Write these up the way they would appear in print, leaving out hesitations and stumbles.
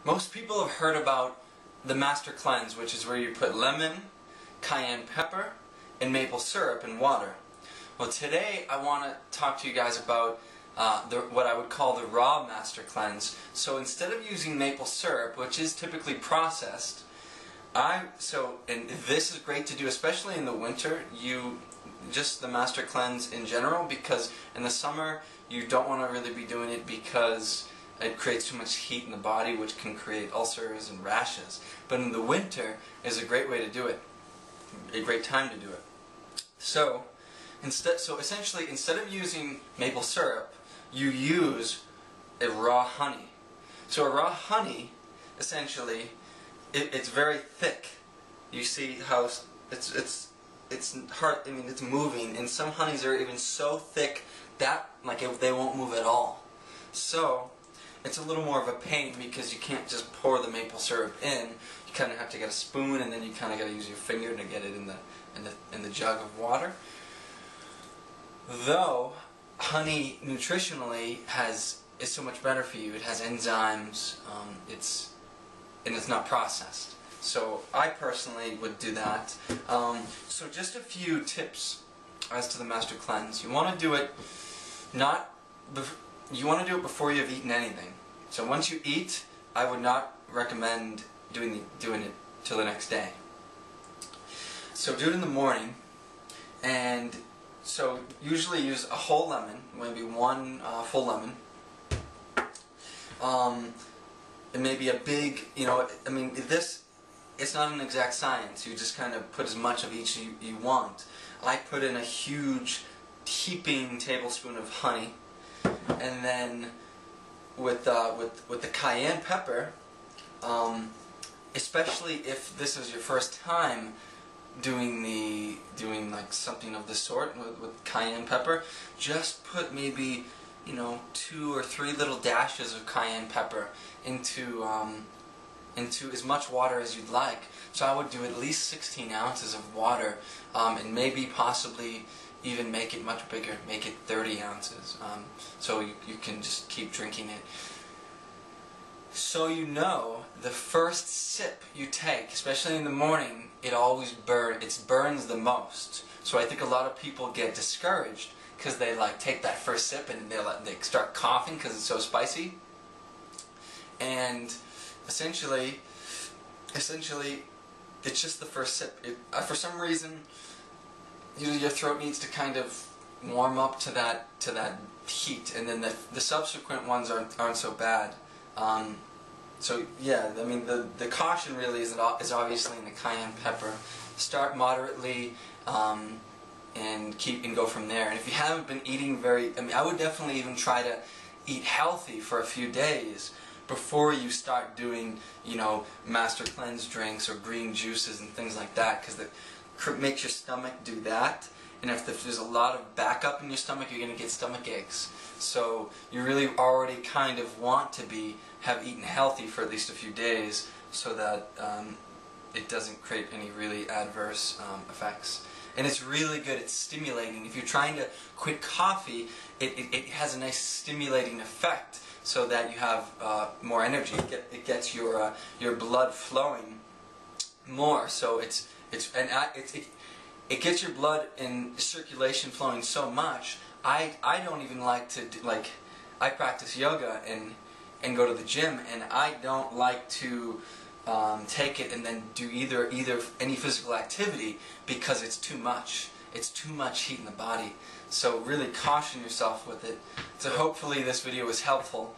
Most people have heard about the Master Cleanse, which is where you put lemon, cayenne pepper, and maple syrup in water. Well, today I want to talk to you guys about what I would call the raw Master Cleanse. So instead of using maple syrup, which is typically processed, and this is great to do, especially in the winter. Just the Master Cleanse in general, because in the summer you don't want to really be doing it because it creates too much heat in the body, which can create ulcers and rashes. But in the winter is a great way to do it, a great time to do it. So essentially, instead of using maple syrup, you use a raw honey. So a raw honey, essentially, it's very thick. You see how it's hard. I mean, it's moving, and some honeys are even so thick that they won't move at all. So it's a little more of a pain because you can't just pour the maple syrup in. You kind of have to get a spoon, and then you kind of got to use your finger to get it in the jug of water. Though honey nutritionally is so much better for you. It has enzymes. And it's not processed. So I personally would do that. So just a few tips as to the Master Cleanse. You want to do it before you have eaten anything. So once you eat, I would not recommend doing it till the next day. So do it in the morning, and so usually use a whole lemon, maybe one full lemon. And maybe a big, I mean, it's not an exact science. You just kind of put as much of each you want. I put in a huge heaping tablespoon of honey, and then with the cayenne pepper, especially if this is your first time doing like something of this sort with cayenne pepper, just put maybe 2 or 3 little dashes of cayenne pepper into as much water as you'd like. So I would do at least 16 ounces of water, and maybe possibly even make it much bigger, make it 30 ounces, so you can just keep drinking it. So the first sip you take, especially in the morning, it burns the most. So I think a lot of people get discouraged because they take that first sip and they start coughing because it's so spicy. And essentially, it's just the first sip. For some reason, your throat needs to kind of warm up to that heat, and then the subsequent ones aren't so bad. So yeah, I mean the caution really is obviously in the cayenne pepper. Start moderately, and go from there. And if you haven't been eating I would definitely even try to eat healthy for a few days before you start doing, Master Cleanse drinks or green juices and things like that, because that makes your stomach do that. And if there's a lot of backup in your stomach, you're going to get stomach aches. So you really already kind of want to have eaten healthy for at least a few days, so that it doesn't create any really adverse effects. And it's really good. It's stimulating. If you're trying to quit coffee, it has a nice stimulating effect, so that you have more energy. It gets your blood flowing more. So it gets your blood and circulation flowing so much. I don't even like to I practice yoga and go to the gym, and I don't like to take it and then do either any physical activity, because it's too much. It's too much heat in the body. So really caution yourself with it. So hopefully this video was helpful.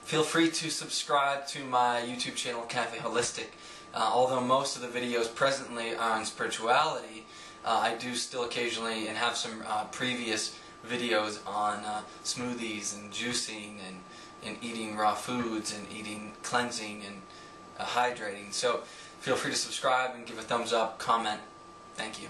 Feel free to subscribe to my YouTube channel, Cafe Holistic. Although most of the videos presently are on spirituality, I do still occasionally and have some previous videos on smoothies and juicing and eating raw foods and eating cleansing and hydrating. So feel free to subscribe and give a thumbs up, comment. Thank you.